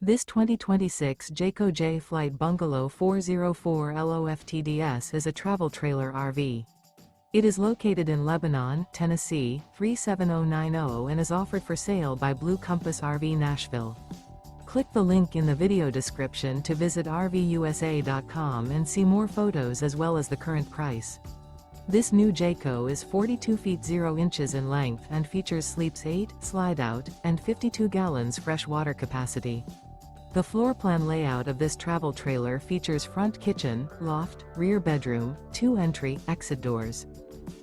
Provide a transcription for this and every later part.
This 2026 Jayco Jay Flight Bungalow 404 LOFTDS is a travel trailer RV. It is located in Lebanon, Tennessee, 37090 and is offered for sale by Blue Compass RV Nashville. Click the link in the video description to visit RVUSA.com and see more photos as well as the current price. This new Jayco is 42 feet 0 inches in length and features sleeps 8, slide-out, and 52 gallons fresh water capacity. The floor plan layout of this travel trailer features front kitchen, loft, rear bedroom, 2 entry, exit doors.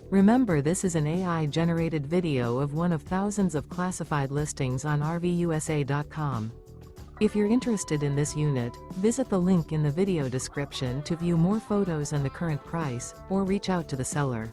Remember, this is an AI-generated video of one of thousands of classified listings on RVUSA.com. If you're interested in this unit, visit the link in the video description to view more photos and the current price, or reach out to the seller.